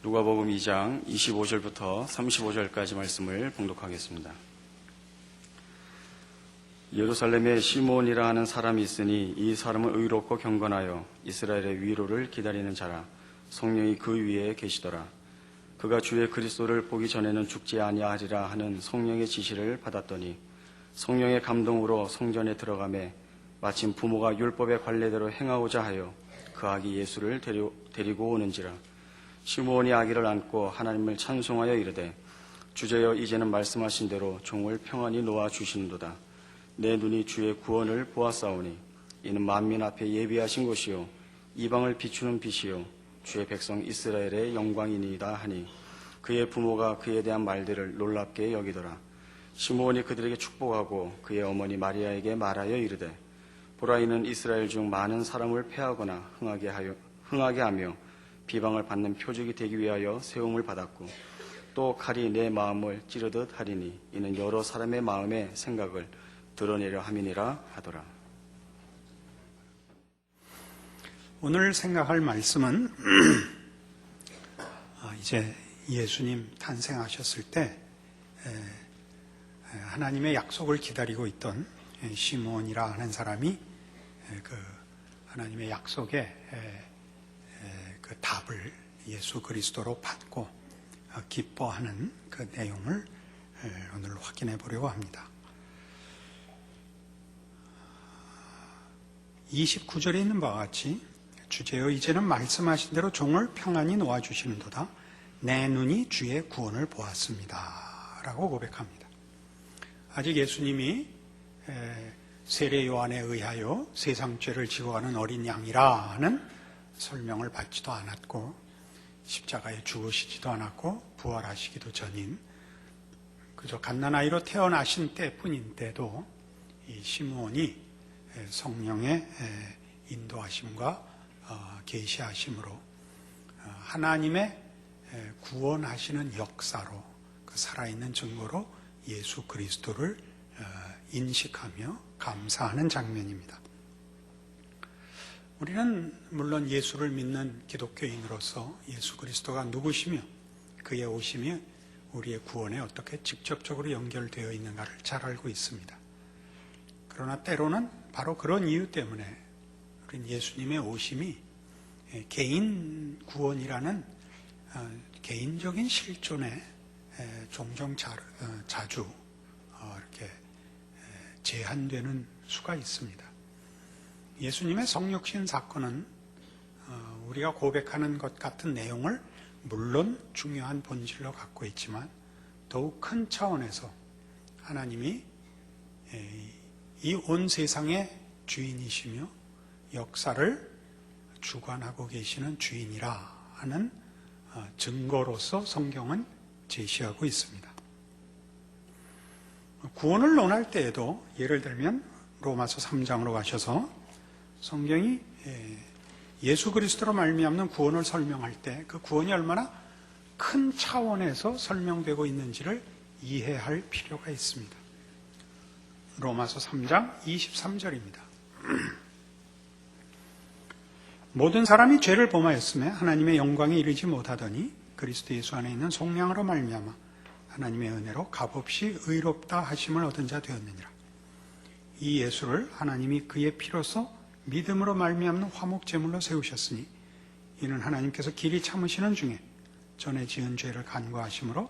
누가복음 2장 25절부터 35절까지 말씀을 봉독하겠습니다. 예루살렘에 시몬이라 하는 사람이 있으니 이 사람은 의롭고 경건하여 이스라엘의 위로를 기다리는 자라. 성령이 그 위에 계시더라. 그가 주의 그리스도를 보기 전에는 죽지 아니하리라 하는 성령의 지시를 받았더니 성령의 감동으로 성전에 들어가매 마침 부모가 율법의 관례대로 행하고자 하여 그 아기 예수를 데리고 오는지라. 시므온이 아기를 안고 하나님을 찬송하여 이르되 주제여 이제는 말씀하신 대로 종을 평안히 놓아 주시는도다. 내 눈이 주의 구원을 보았사오니 이는 만민 앞에 예비하신 것이요 이방을 비추는 빛이요 주의 백성 이스라엘의 영광이니이다 하니 그의 부모가 그에 대한 말들을 놀랍게 여기더라. 시므온이 그들에게 축복하고 그의 어머니 마리아에게 말하여 이르되 보라 이는 이스라엘 중 많은 사람을 패하거나 흥하게 하며 비방을 받는 표적이 되기 위하여 세움을 받았고 또 칼이 내 마음을 찌르듯 하리니 이는 여러 사람의 마음의 생각을 드러내려 함이니라 하더라. 오늘 생각할 말씀은 이제 예수님 탄생하셨을 때 하나님의 약속을 기다리고 있던 시몬이라 하는 사람이 그 하나님의 약속에 그 답을 예수 그리스도로 받고 기뻐하는 그 내용을 오늘 확인해 보려고 합니다. 29절에 있는 바와 같이 주제여 이제는 말씀하신 대로 종을 평안히 놓아주시는도다. 내 눈이 주의 구원을 보았습니다. 라고 고백합니다. 아직 예수님이 세례 요한에 의하여 세상 죄를 지고 가는 어린 양이라 하는 설명을 받지도 않았고 십자가에 죽으시지도 않았고 부활하시기도 전인 그저 갓난아이로 태어나신 때뿐인데도 이 시므온이 성령의 인도하심과 계시하심으로 하나님의 구원하시는 역사로 그 살아있는 증거로 예수 그리스도를 인식하며 감사하는 장면입니다. 우리는 물론 예수를 믿는 기독교인으로서 예수 그리스도가 누구시며 그의 오심이 우리의 구원에 어떻게 직접적으로 연결되어 있는가를 잘 알고 있습니다. 그러나 때로는 바로 그런 이유 때문에 우리는 예수님의 오심이 개인 구원이라는 개인적인 실존에 종종 자주 이렇게 제한되는 수가 있습니다. 예수님의 성육신 사건은 우리가 고백하는 것 같은 내용을 물론 중요한 본질로 갖고 있지만 더욱 큰 차원에서 하나님이 이 온 세상의 주인이시며 역사를 주관하고 계시는 주인이라 하는 증거로서 성경은 제시하고 있습니다. 구원을 논할 때에도 예를 들면 로마서 3장으로 가셔서 성경이 예수 그리스도로 말미암는 구원을 설명할 때 그 구원이 얼마나 큰 차원에서 설명되고 있는지를 이해할 필요가 있습니다. 로마서 3장 23절입니다. 모든 사람이 죄를 범하였으며 하나님의 영광에 이르지 못하더니 그리스도 예수 안에 있는 속량으로 말미암아 하나님의 은혜로 값없이 의롭다 하심을 얻은 자 되었느니라. 이 예수를 하나님이 그의 피로서 믿음으로 말미암는 화목제물로 세우셨으니 이는 하나님께서 길이 참으시는 중에 전에 지은 죄를 간구하심으로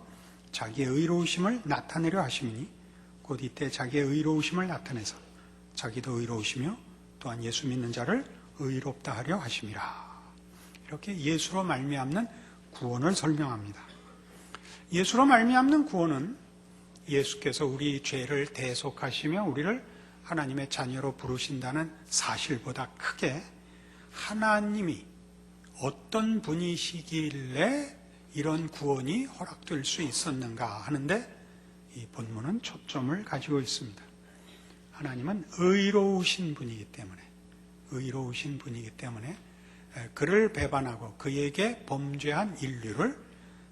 자기의 의로우심을 나타내려 하심이니 곧 이때 자기의 의로우심을 나타내서 자기도 의로우시며 또한 예수 믿는 자를 의롭다 하려 하심이라. 이렇게 예수로 말미암는 구원을 설명합니다. 예수로 말미암는 구원은 예수께서 우리 죄를 대속하시며 우리를 하나님의 자녀로 부르신다는 사실보다 크게 하나님이 어떤 분이시길래 이런 구원이 허락될 수 있었는가 하는데 이 본문은 초점을 가지고 있습니다. 하나님은 의로우신 분이기 때문에 그를 배반하고 그에게 범죄한 인류를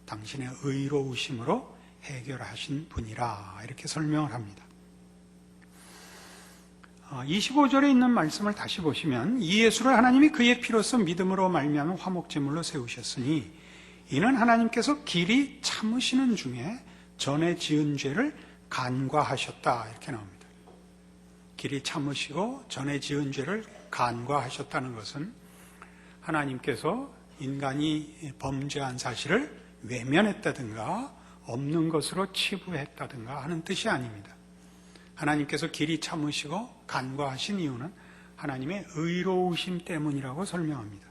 당신의 의로우심으로 해결하신 분이라 이렇게 설명을 합니다. 25절에 있는 말씀을 다시 보시면 이 예수를 하나님이 그의 피로써 믿음으로 말미암은 화목제물로 세우셨으니 이는 하나님께서 길이 참으시는 중에 전에 지은 죄를 간과하셨다. 이렇게 나옵니다. 길이 참으시고 전에 지은 죄를 간과하셨다는 것은 하나님께서 인간이 범죄한 사실을 외면했다든가 없는 것으로 치부했다든가 하는 뜻이 아닙니다. 하나님께서 길이 참으시고 간과하신 이유는 하나님의 의로우심 때문이라고 설명합니다.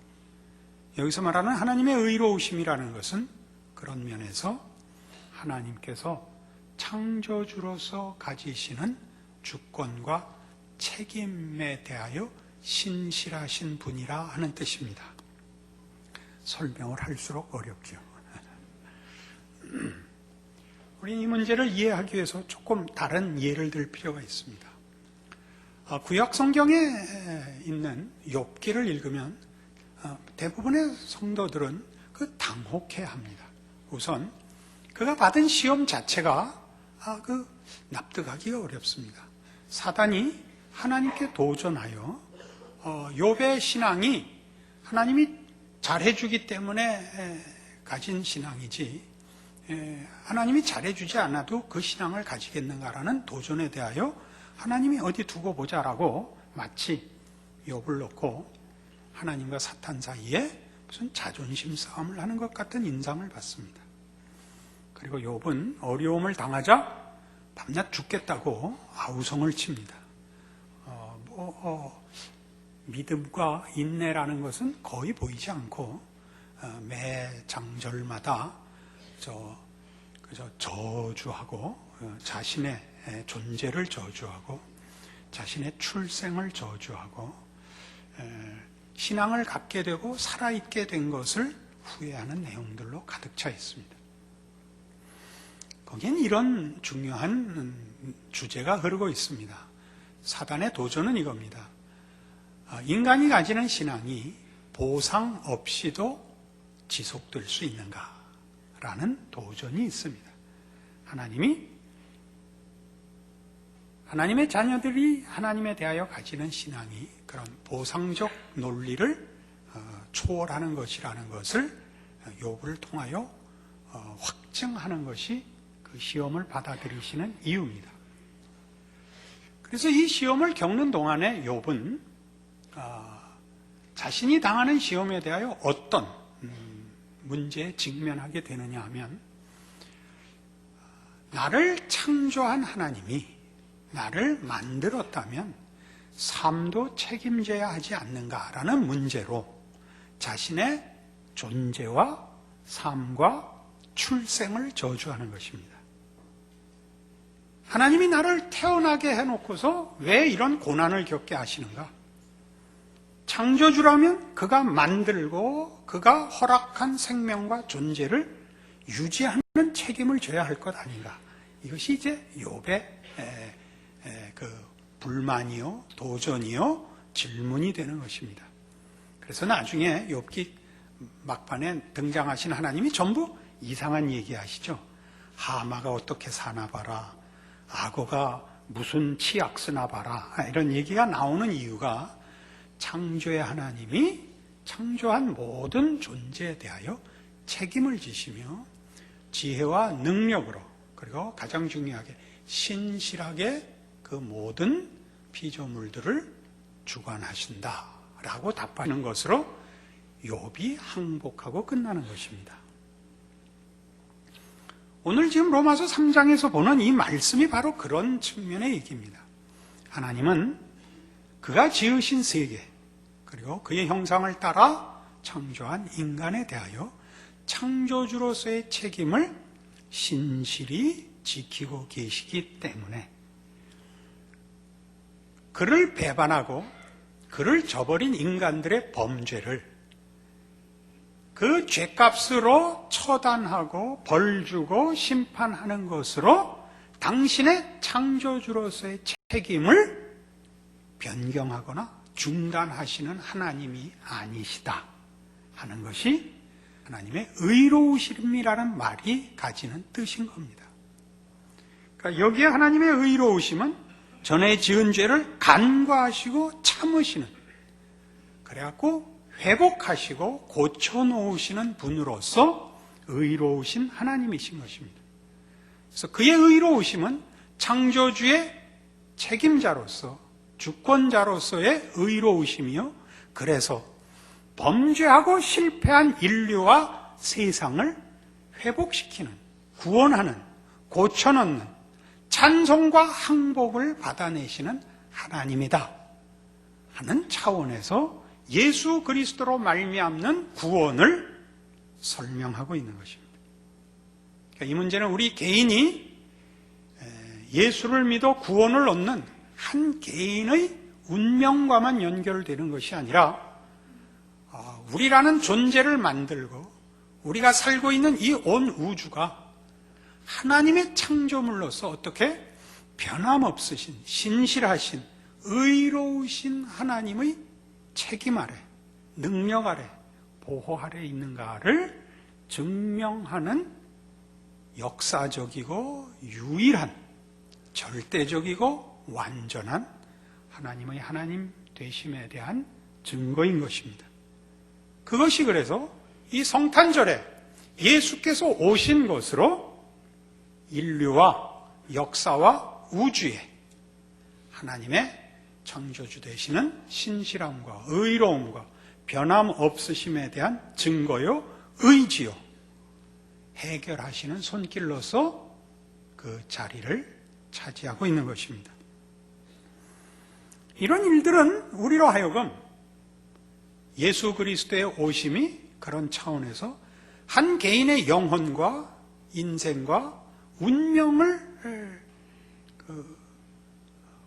여기서 말하는 하나님의 의로우심이라는 것은 그런 면에서 하나님께서 창조주로서 가지시는 주권과 책임에 대하여 신실하신 분이라 하는 뜻입니다. 설명을 할수록 어렵죠. 우리 이 문제를 이해하기 위해서 조금 다른 예를 들 필요가 있습니다. 구약 성경에 있는 욥기를 읽으면 대부분의 성도들은 당혹해합니다. 우선 그가 받은 시험 자체가 납득하기가 어렵습니다. 사단이 하나님께 도전하여 욥의 신앙이 하나님이 잘해주기 때문에 가진 신앙이지 하나님이 잘해주지 않아도 그 신앙을 가지겠는가라는 도전에 대하여 하나님이 어디 두고 보자라고 마치 욥을 놓고 하나님과 사탄 사이에 무슨 자존심 싸움을 하는 것 같은 인상을 받습니다. 그리고 욥은 어려움을 당하자 밤낮 죽겠다고 아우성을 칩니다. 믿음과 인내라는 것은 거의 보이지 않고 매 장절마다 저주하고 자신의 존재를 저주하고 자신의 출생을 저주하고 신앙을 갖게 되고 살아있게 된 것을 후회하는 내용들로 가득 차 있습니다. 거기엔 이런 중요한 주제가 흐르고 있습니다. 사단의 도전은 이겁니다. 인간이 가지는 신앙이 보상 없이도 지속될 수 있는가라는 도전이 있습니다. 하나님의 자녀들이 하나님에 대하여 가지는 신앙이 그런 보상적 논리를 초월하는 것이라는 것을 욥을 통하여 확증하는 것이 그 시험을 받아들이시는 이유입니다. 그래서 이 시험을 겪는 동안에 욥은 자신이 당하는 시험에 대하여 어떤 문제에 직면하게 되느냐 하면 나를 창조한 하나님이 나를 만들었다면 삶도 책임져야 하지 않는가라는 문제로 자신의 존재와 삶과 출생을 저주하는 것입니다. 하나님이 나를 태어나게 해놓고서 왜 이런 고난을 겪게 하시는가? 창조주라면 그가 만들고 그가 허락한 생명과 존재를 유지하는 책임을 져야 할 것 아닌가? 이것이 이제 욥의 그 불만이요, 도전이요, 질문이 되는 것입니다. 그래서 나중에 욥기 막판에 등장하신 하나님이 전부 이상한 얘기하시죠. 하마가 어떻게 사나 봐라, 악어가 무슨 치약 쓰나 봐라, 이런 얘기가 나오는 이유가 창조의 하나님이 창조한 모든 존재에 대하여 책임을 지시며 지혜와 능력으로, 그리고 가장 중요하게 신실하게 그 모든 피조물들을 주관하신다라고 답하는 것으로 욥이 항복하고 끝나는 것입니다. 오늘 지금 로마서 3장에서 보는 이 말씀이 바로 그런 측면의 얘기입니다. 하나님은 그가 지으신 세계, 그리고 그의 형상을 따라 창조한 인간에 대하여 창조주로서의 책임을 신실히 지키고 계시기 때문에 그를 배반하고 그를 저버린 인간들의 범죄를 그 죄값으로 처단하고 벌주고 심판하는 것으로 당신의 창조주로서의 책임을 변경하거나 중단하시는 하나님이 아니시다 하는 것이 하나님의 의로우심이라는 말이 가지는 뜻인 겁니다. 그러니까 여기에 하나님의 의로우심은 전에 지은 죄를 간과하시고 참으시는, 그래갖고 회복하시고 고쳐놓으시는 분으로서 의로우신 하나님이신 것입니다. 그래서 그의 의로우심은 창조주의 책임자로서, 주권자로서의 의로우심이요, 그래서 범죄하고 실패한 인류와 세상을 회복시키는, 구원하는, 고쳐놓는 찬송과 항복을 받아내시는 하나님이다 하는 차원에서 예수 그리스도로 말미암는 구원을 설명하고 있는 것입니다. 그러니까 이 문제는 우리 개인이 예수를 믿어 구원을 얻는 한 개인의 운명과만 연결되는 것이 아니라 우리라는 존재를 만들고 우리가 살고 있는 이 온 우주가 하나님의 창조물로서 어떻게 변함없으신, 신실하신, 의로우신 하나님의 책임 아래, 능력 아래, 보호 아래 있는가를 증명하는 역사적이고 유일한, 절대적이고 완전한 하나님의 하나님 되심에 대한 증거인 것입니다. 그것이 그래서 이 성탄절에 예수께서 오신 것으로 인류와 역사와 우주에 하나님의 창조주 되시는 신실함과 의로움과 변함없으심에 대한 증거요, 의지요, 해결하시는 손길로서 그 자리를 차지하고 있는 것입니다. 이런 일들은 우리로 하여금 예수 그리스도의 오심이 그런 차원에서 한 개인의 영혼과 인생과 운명을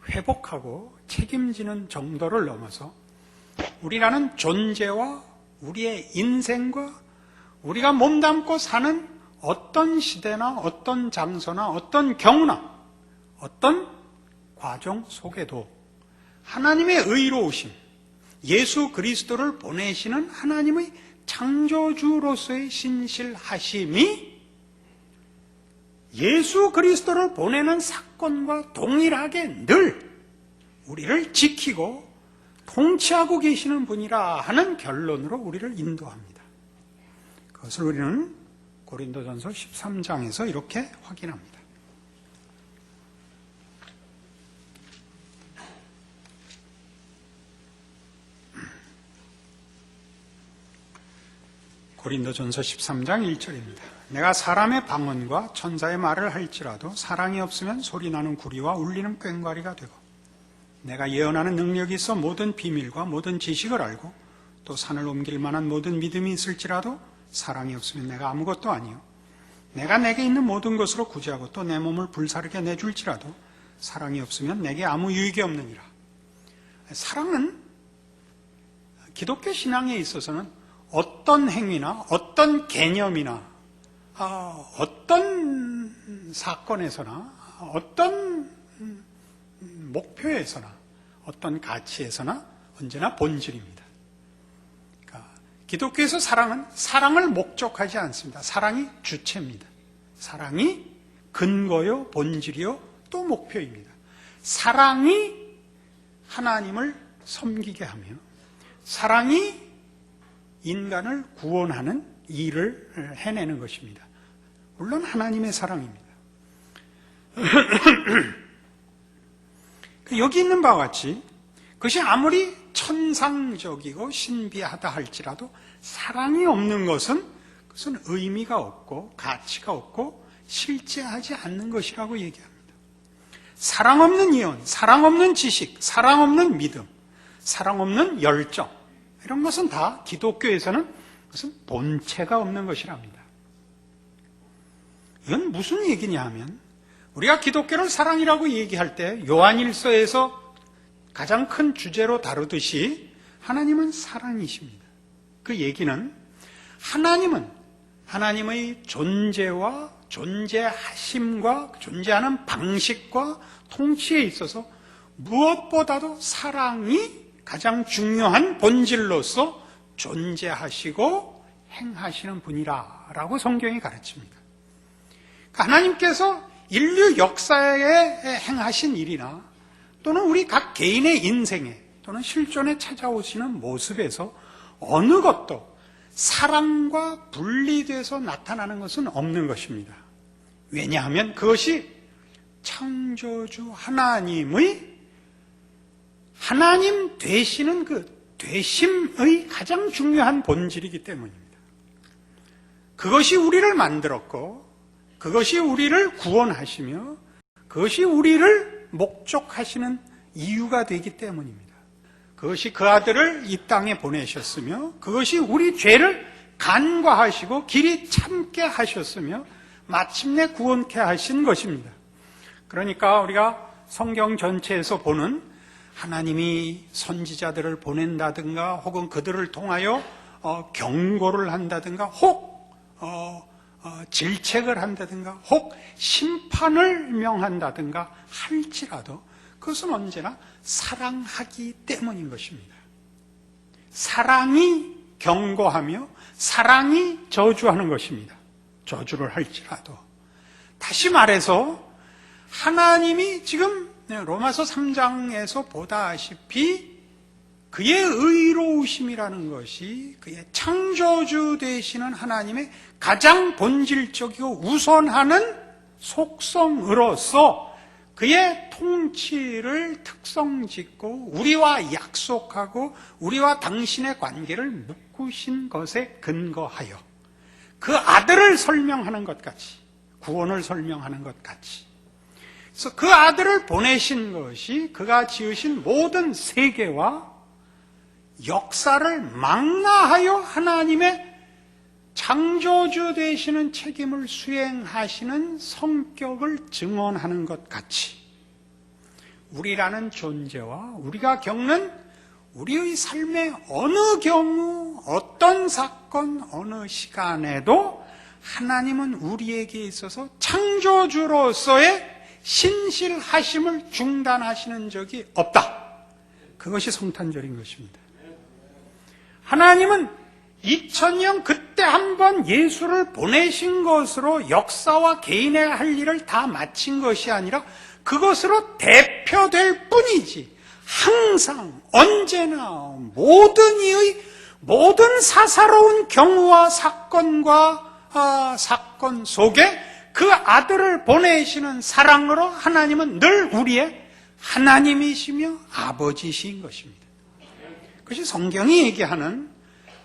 회복하고 책임지는 정도를 넘어서 우리라는 존재와 우리의 인생과 우리가 몸담고 사는 어떤 시대나 어떤 장소나 어떤 경우나 어떤 과정 속에도 하나님의 의로우심, 예수 그리스도를 보내시는 하나님의 창조주로서의 신실하심이 예수 그리스도를 보내는 사건과 동일하게 늘 우리를 지키고 통치하고 계시는 분이라 하는 결론으로 우리를 인도합니다. 그것을 우리는 고린도전서 13장에서 이렇게 확인합니다. 고린도전서 13장 1절입니다. 내가 사람의 방언과 천사의 말을 할지라도 사랑이 없으면 소리나는 구리와 울리는 꽹과리가 되고, 내가 예언하는 능력이 있어 모든 비밀과 모든 지식을 알고 또 산을 옮길 만한 모든 믿음이 있을지라도 사랑이 없으면 내가 아무것도 아니요, 내가 내게 있는 모든 것으로 구제하고 또 내 몸을 불사르게 내줄지라도 사랑이 없으면 내게 아무 유익이 없느니라. 사랑은 기독교 신앙에 있어서는 어떤 행위나 어떤 개념이나 어떤 사건에서나 어떤 목표에서나 어떤 가치에서나 언제나 본질입니다. 그러니까 기독교에서 사랑은 사랑을 목적하지 않습니다. 사랑이 주체입니다. 사랑이 근거요, 본질이요, 또 목표입니다. 사랑이 하나님을 섬기게 하며 사랑이 인간을 구원하는 일을 해내는 것입니다. 물론 하나님의 사랑입니다. 여기 있는 바와 같이 그것이 아무리 천상적이고 신비하다 할지라도 사랑이 없는 것은 그것은 의미가 없고 가치가 없고 실제하지 않는 것이라고 얘기합니다. 사랑 없는 이혼, 사랑 없는 지식, 사랑 없는 믿음, 사랑 없는 열정, 이런 것은 다 기독교에서는 그것은 본체가 없는 것이랍니다. 이건 무슨 얘기냐 하면 우리가 기독교를 사랑이라고 얘기할 때 요한일서에서 가장 큰 주제로 다루듯이 하나님은 사랑이십니다. 그 얘기는 하나님은 하나님의 존재와 존재하심과 존재하는 방식과 통치에 있어서 무엇보다도 사랑이 가장 중요한 본질로서 존재하시고 행하시는 분이라고 성경이 가르칩니다. 하나님께서 인류 역사에 행하신 일이나 또는 우리 각 개인의 인생에 또는 실존에 찾아오시는 모습에서 어느 것도 사랑과 분리돼서 나타나는 것은 없는 것입니다. 왜냐하면 그것이 창조주 하나님의 하나님 되시는 그 되심의 가장 중요한 본질이기 때문입니다. 그것이 우리를 만들었고 그것이 우리를 구원하시며 그것이 우리를 목적하시는 이유가 되기 때문입니다. 그것이 그 아들을 이 땅에 보내셨으며 그것이 우리 죄를 간과하시고 길이 참게 하셨으며 마침내 구원케 하신 것입니다. 그러니까 우리가 성경 전체에서 보는 하나님이 선지자들을 보낸다든가 혹은 그들을 통하여 경고를 한다든가 혹 질책을 한다든가 혹 심판을 명한다든가 할지라도 그것은 언제나 사랑하기 때문인 것입니다. 사랑이 경고하며 사랑이 저주하는 것입니다. 저주를 할지라도. 다시 말해서 하나님이 지금 로마서 3장에서 보다시피 그의 의로우심이라는 것이 그의 창조주 되시는 하나님의 가장 본질적이고 우선하는 속성으로서 그의 통치를 특성짓고 우리와 약속하고 우리와 당신의 관계를 묶으신 것에 근거하여 그 아들을 설명하는 것 같이 구원을 설명하는 것 같이 그래서 그 아들을 보내신 것이 그가 지으신 모든 세계와 역사를 망라하여 하나님의 창조주 되시는 책임을 수행하시는 성격을 증언하는 것 같이 우리라는 존재와 우리가 겪는 우리의 삶의 어느 경우 어떤 사건 어느 시간에도 하나님은 우리에게 있어서 창조주로서의 신실하심을 중단하시는 적이 없다. 그것이 성탄절인 것입니다. 하나님은 2000년 그때 한번 예수를 보내신 것으로 역사와 개인의 할 일을 다 마친 것이 아니라 그것으로 대표될 뿐이지 항상 언제나 모든 이의 모든 사사로운 경우와 사건 속에 그 아들을 보내시는 사랑으로 하나님은 늘 우리의 하나님이시며 아버지이신 것입니다. 그것이 성경이 얘기하는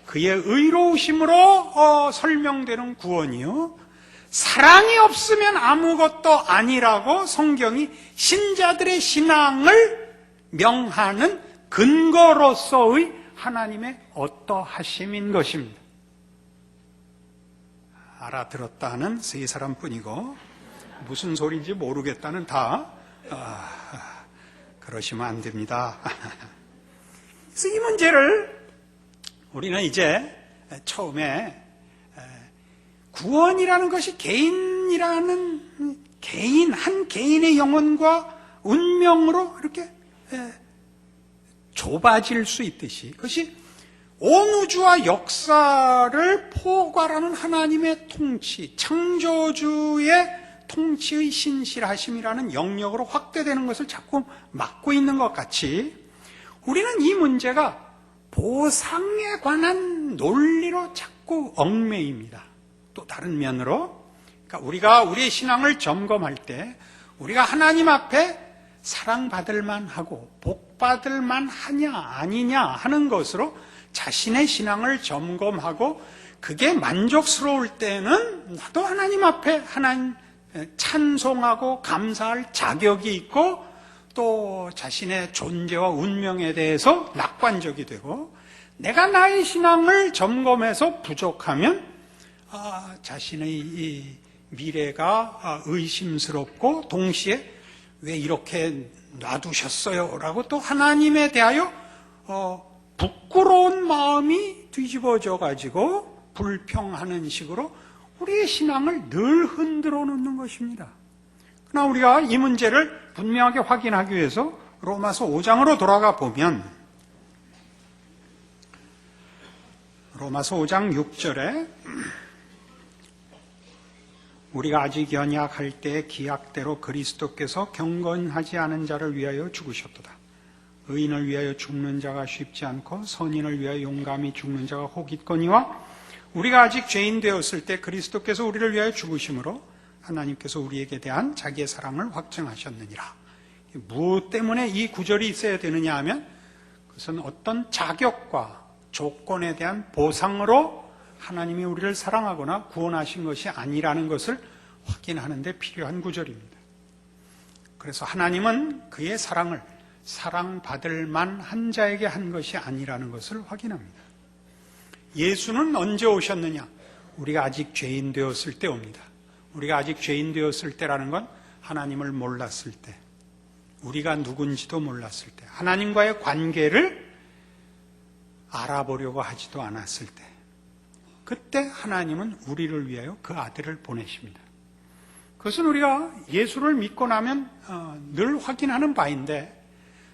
그의 의로우심으로 설명되는 구원이요. 사랑이 없으면 아무것도 아니라고 성경이 신자들의 신앙을 명하는 근거로서의 하나님의 어떠하심인 것입니다. 알아들었다는 세 사람뿐이고 무슨 소리인지 모르겠다는 다 그러시면 안 됩니다. 그래서 이 문제를 우리는 이제 처음에 구원이라는 것이 한 개인의 영혼과 운명으로 이렇게 좁아질 수 있듯이 그것이 온 우주와 역사를 포괄하는 하나님의 통치, 창조주의 통치의 신실하심이라는 영역으로 확대되는 것을 자꾸 막고 있는 것 같이 우리는 이 문제가 보상에 관한 논리로 자꾸 얽매입니다. 또 다른 면으로 그러니까 우리가 우리의 신앙을 점검할 때 우리가 하나님 앞에 사랑받을 만하고 복받을 만하냐 아니냐 하는 것으로 자신의 신앙을 점검하고 그게 만족스러울 때는 나도 하나님 앞에 하나님 찬송하고 감사할 자격이 있고 또 자신의 존재와 운명에 대해서 낙관적이 되고 내가 나의 신앙을 점검해서 부족하면 자신의 이 미래가 의심스럽고 동시에 왜 이렇게 놔두셨어요? 라고 또 하나님에 대하여 부끄러운 마음이 뒤집어져 가지고 불평하는 식으로 우리의 신앙을 늘 흔들어 놓는 것입니다. 그러나 우리가 이 문제를 분명하게 확인하기 위해서 로마서 5장으로 돌아가 보면 로마서 5장 6절에 우리가 아직 연약할 때 기약대로 그리스도께서 경건하지 않은 자를 위하여 죽으셨도다. 의인을 위하여 죽는 자가 쉽지 않고 선인을 위하여 용감히 죽는 자가 혹 있거니와 우리가 아직 죄인 되었을 때 그리스도께서 우리를 위하여 죽으심으로 하나님께서 우리에게 대한 자기의 사랑을 확증하셨느니라. 무엇 때문에 이 구절이 있어야 되느냐 하면 그것은 어떤 자격과 조건에 대한 보상으로 하나님이 우리를 사랑하거나 구원하신 것이 아니라는 것을 확인하는 데 필요한 구절입니다. 그래서 하나님은 그의 사랑을 사랑받을 만한 자에게 한 것이 아니라는 것을 확인합니다. 예수는 언제 오셨느냐? 우리가 아직 죄인 되었을 때 옵니다. 우리가 아직 죄인 되었을 때라는 건 하나님을 몰랐을 때, 우리가 누군지도 몰랐을 때, 하나님과의 관계를 알아보려고 하지도 않았을 때, 그때 하나님은 우리를 위하여 그 아들을 보내십니다. 그것은 우리가 예수를 믿고 나면 늘 확인하는 바인데,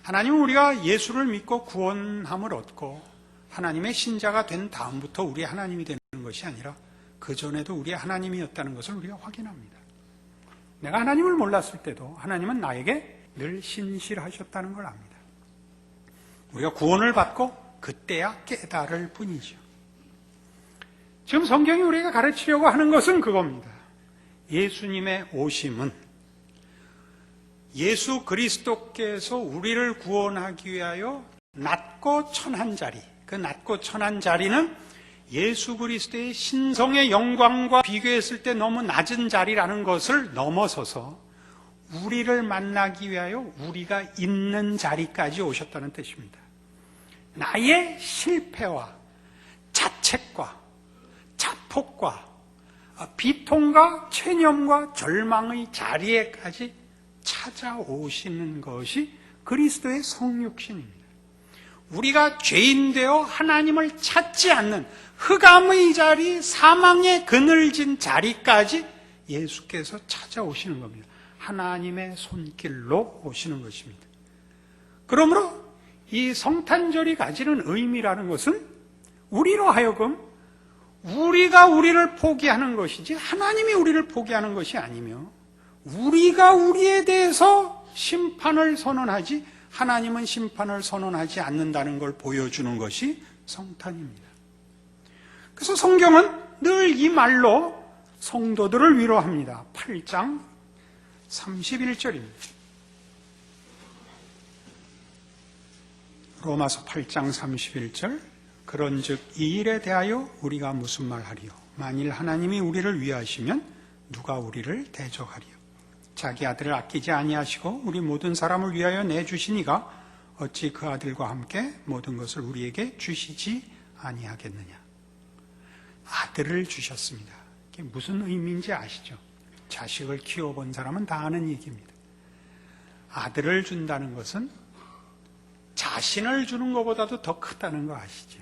하나님은 우리가 예수를 믿고 구원함을 얻고 하나님의 신자가 된 다음부터 우리 하나님이 되는 것이 아니라 그 전에도 우리의 하나님이었다는 것을 우리가 확인합니다. 내가 하나님을 몰랐을 때도 하나님은 나에게 늘 신실하셨다는 걸 압니다. 우리가 구원을 받고 그때야 깨달을 뿐이죠. 지금 성경이 우리가 가르치려고 하는 것은 그겁니다. 예수님의 오심은 예수 그리스도께서 우리를 구원하기 위하여 낮고 천한 자리, 그 낮고 천한 자리는 예수 그리스도의 신성의 영광과 비교했을 때 너무 낮은 자리라는 것을 넘어서서 우리를 만나기 위하여 우리가 있는 자리까지 오셨다는 뜻입니다. 나의 실패와 자책과 자폭과 비통과 체념과 절망의 자리에까지 찾아오시는 것이 그리스도의 성육신입니다. 우리가 죄인 되어 하나님을 찾지 않는 흑암의 자리, 사망의 그늘진 자리까지 예수께서 찾아오시는 겁니다. 하나님의 손길로 오시는 것입니다. 그러므로 이 성탄절이 가지는 의미라는 것은 우리로 하여금 우리가 우리를 포기하는 것이지 하나님이 우리를 포기하는 것이 아니며, 우리가 우리에 대해서 심판을 선언하지 하나님은 심판을 선언하지 않는다는 걸 보여주는 것이 성탄입니다. 그래서 성경은 늘 이 말로 성도들을 위로합니다. 8장 31절입니다. 로마서 8장 31절. 그런즉 이 일에 대하여 우리가 무슨 말하리요? 만일 하나님이 우리를 위하시면 누가 우리를 대적하리요? 자기 아들을 아끼지 아니하시고 우리 모든 사람을 위하여 내주시니가 어찌 그 아들과 함께 모든 것을 우리에게 주시지 아니하겠느냐? 아들을 주셨습니다. 이게 무슨 의미인지 아시죠? 자식을 키워본 사람은 다 아는 얘기입니다. 아들을 준다는 것은 자신을 주는 것보다도 더 크다는 거 아시죠?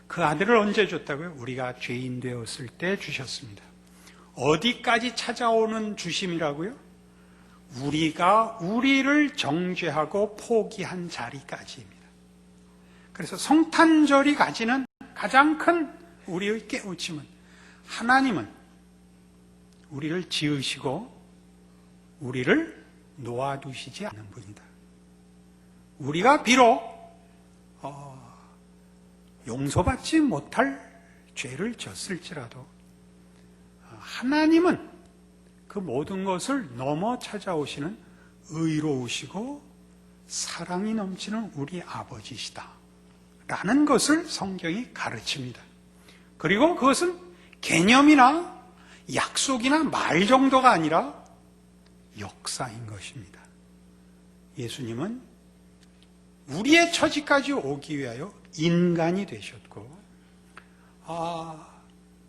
그 아들을 언제 줬다고요? 우리가 죄인 되었을 때 주셨습니다. 어디까지 찾아오는 주심이라고요? 우리가 우리를 정죄하고 포기한 자리까지입니다. 그래서 성탄절이 가지는 가장 큰 우리의 깨우침은 하나님은 우리를 지으시고 우리를 놓아두시지 않는 분이다. 우리가 비록 용서받지 못할 죄를 졌을지라도 하나님은 그 모든 것을 넘어 찾아오시는 의로우시고 사랑이 넘치는 우리 아버지시다 라는 것을 성경이 가르칩니다. 그리고 그것은 개념이나 약속이나 말 정도가 아니라 역사인 것입니다. 예수님은 우리의 처지까지 오기 위하여 인간이 되셨고,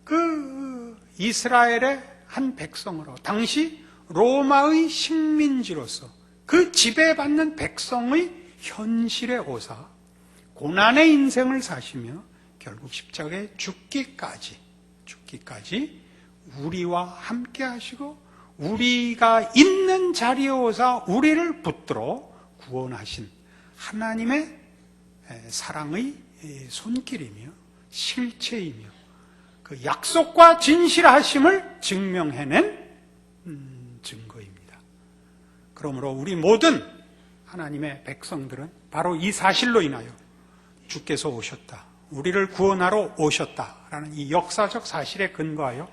그 이스라엘의 한 백성으로, 당시 로마의 식민지로서 그 지배받는 백성의 현실에 오사 고난의 인생을 사시며 결국 십자가에 죽기까지 우리와 함께 하시고 우리가 있는 자리에 오사 우리를 붙들어 구원하신 하나님의 사랑의 손길이며 실체이며 그 약속과 진실하심을 증명해낸 증거입니다. 그러므로 우리 모든 하나님의 백성들은 바로 이 사실로 인하여 주께서 오셨다, 우리를 구원하러 오셨다라는 이 역사적 사실에 근거하여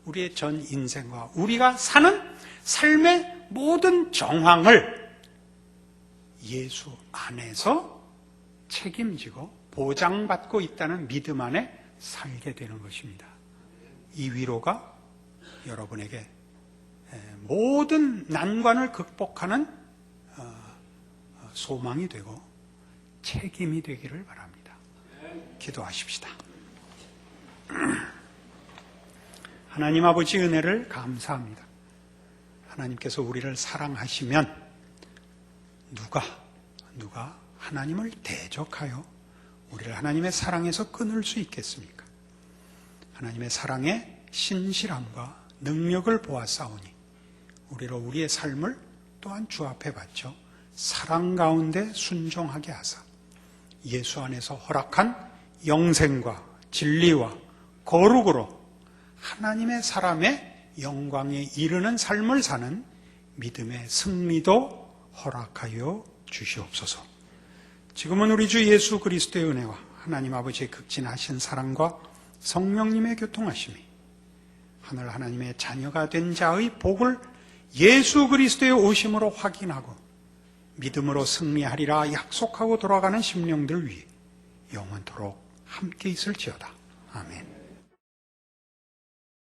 우리의 전 인생과 우리가 사는 삶의 모든 정황을 예수 안에서 책임지고 보장받고 있다는 믿음 안에 살게 되는 것입니다. 이 위로가 여러분에게 모든 난관을 극복하는 소망이 되고 책임이 되기를 바랍니다. 기도하십시다. 하나님 아버지 은혜를 감사합니다. 하나님께서 우리를 사랑하시면 누가 하나님을 대적하여 우리를 하나님의 사랑에서 끊을 수 있겠습니까? 하나님의 사랑의 신실함과 능력을 보았사오니 우리로 우리의 삶을 또한 주 앞에 바쳐 사랑 가운데 순종하게 하사 예수 안에서 허락한 영생과 진리와 거룩으로 하나님의 사람의 영광에 이르는 삶을 사는 믿음의 승리도 허락하여 주시옵소서. 지금은 우리 주 예수 그리스도의 은혜와 하나님 아버지의 극진하신 사랑과 성령님의 교통하심이 하늘 하나님의 자녀가 된 자의 복을 예수 그리스도의 오심으로 확인하고 믿음으로 승리하리라 약속하고 돌아가는 심령들 위해 영원토록 함께 있을지어다. 아멘.